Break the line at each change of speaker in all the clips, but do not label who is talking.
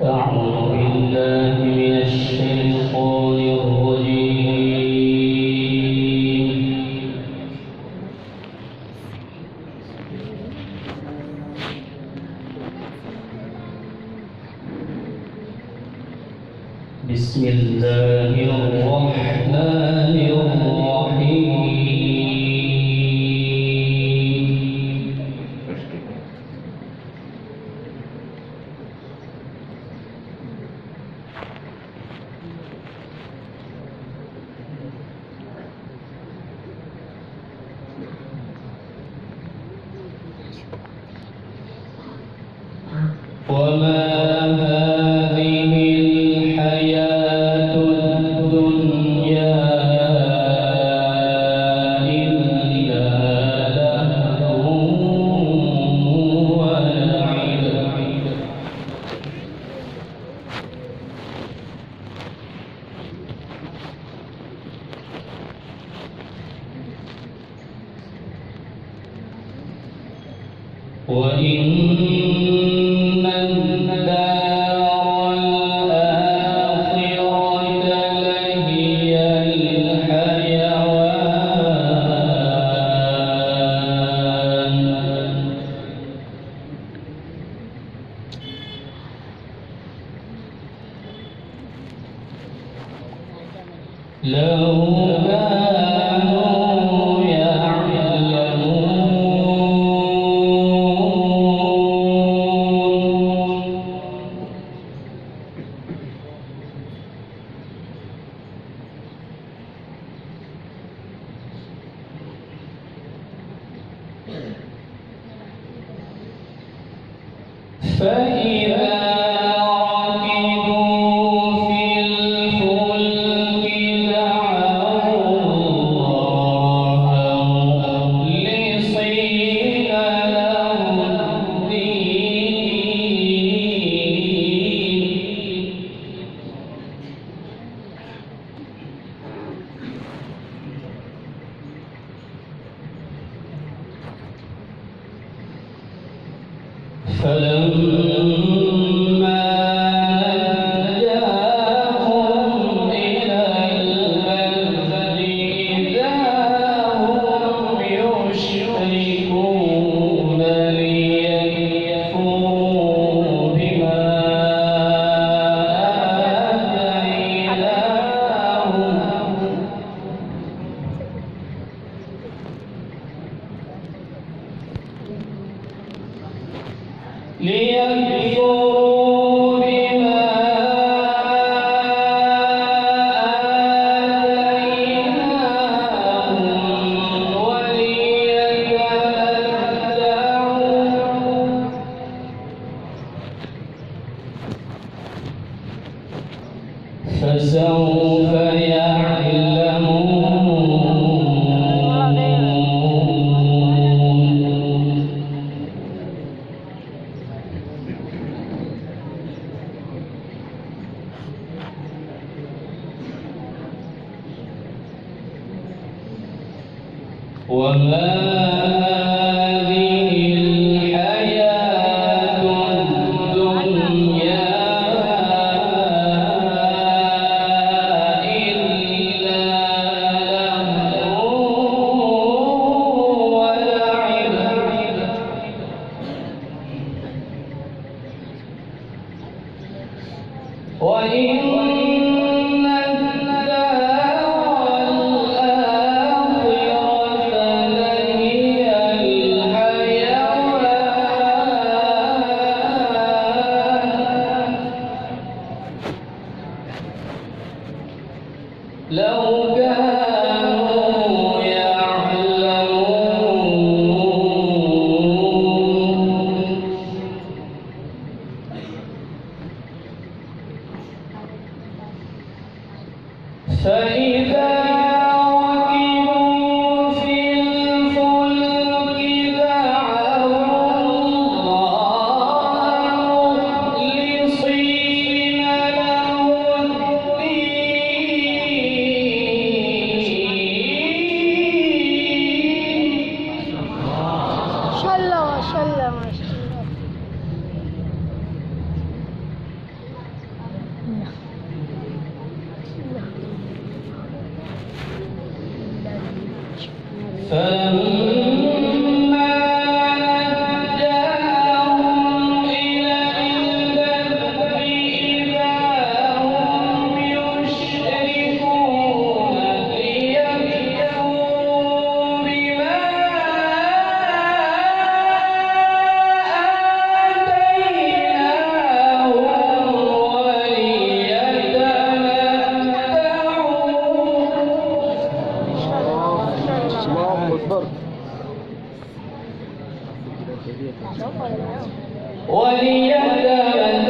أعوذ بالله من الشيطان الرجيم. بسم الله الرحمن الرحيم. وما هذه الحياة الدنيا إلا لهو ولعب وإن لو كانوا يعلمون. فإذا فلما نجاهم إلى البر إذا هم يشركون ليكفروا بما آتيناهم وليتمتعوا فسوف يعلمون. وما هذه الحياة الدنيا إلا لهو ولعب وإن لو كانوا يعلمون. فإذا ركبوا في الفلك دعوا الله مخلصين له الدين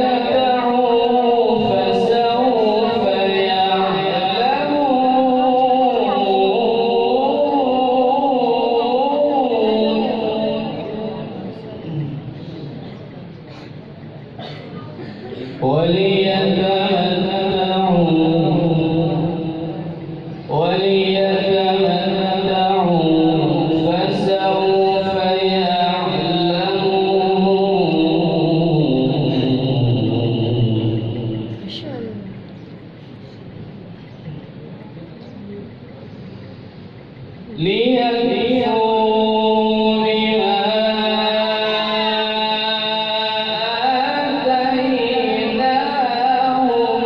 وليتمتعوا فسوف يعلمون ليكفروا بما آتيناهم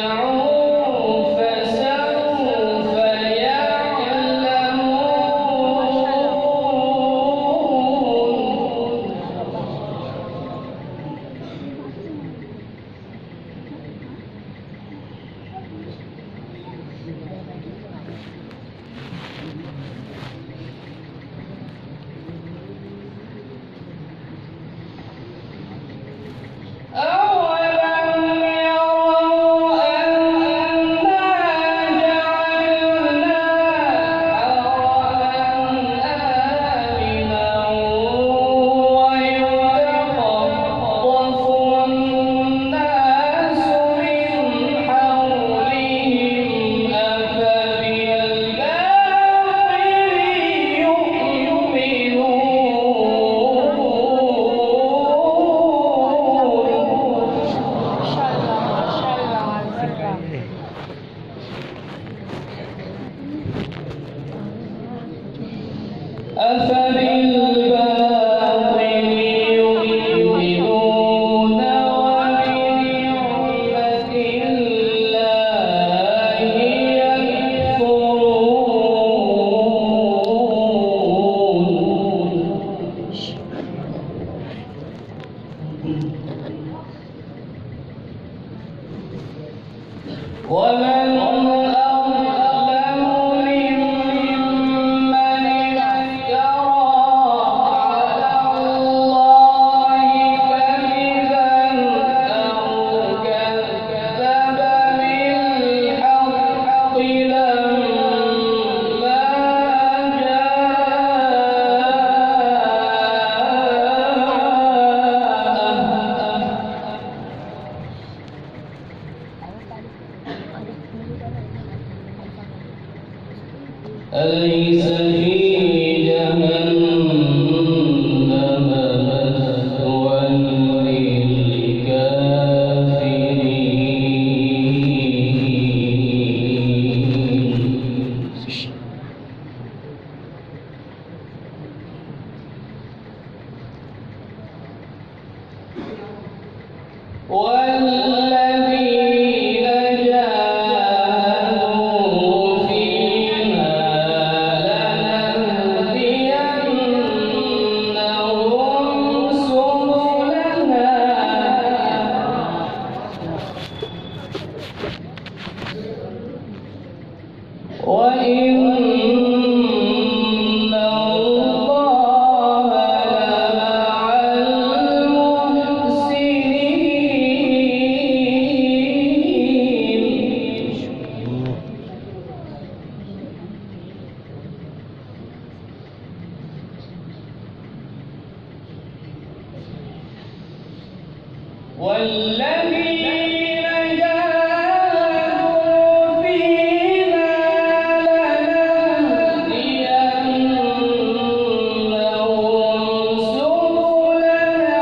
وليتمتعوا فسوف أولم يروا أنا جعلنا حرما آمنا ويتخطف الناس من حولهم أفبالباطل يؤمنون وبنعمة الله يكفرون ومن أظلم ممن افترى على الله كذبا أو كذب بالحق لما جاءه أليس في جهنم مثوى للكافرين والذين جاهدوا فينا لنهدينهم سبلنا وإن الله لمع المحسنين والذين جاهدوا فينا لنهدينهم سبلنا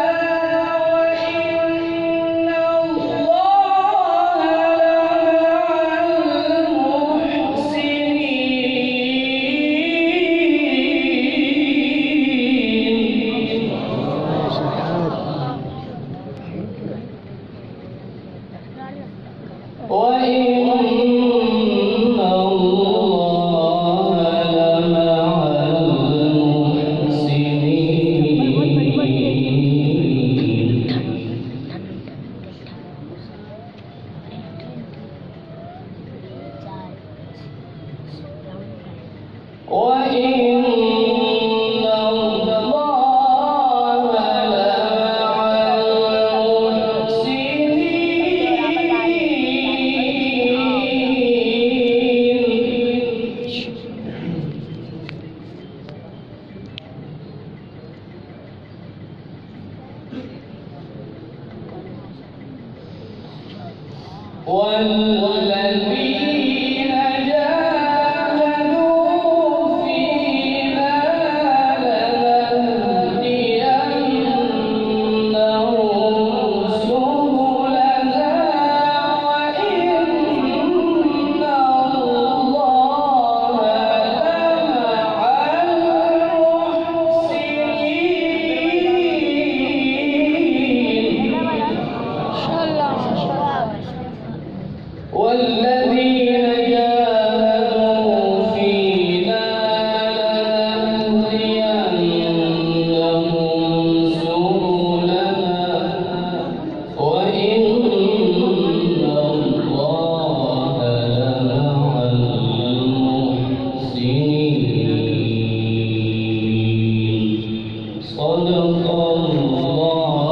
وإن الله لمع المحسنين والذين جاهدوا فينا لنهدينهم سبلنا وإن الله والذين جاهدوا فينا لنهدينهم سبلنا وإن الله لمع المحسنين. صدق الله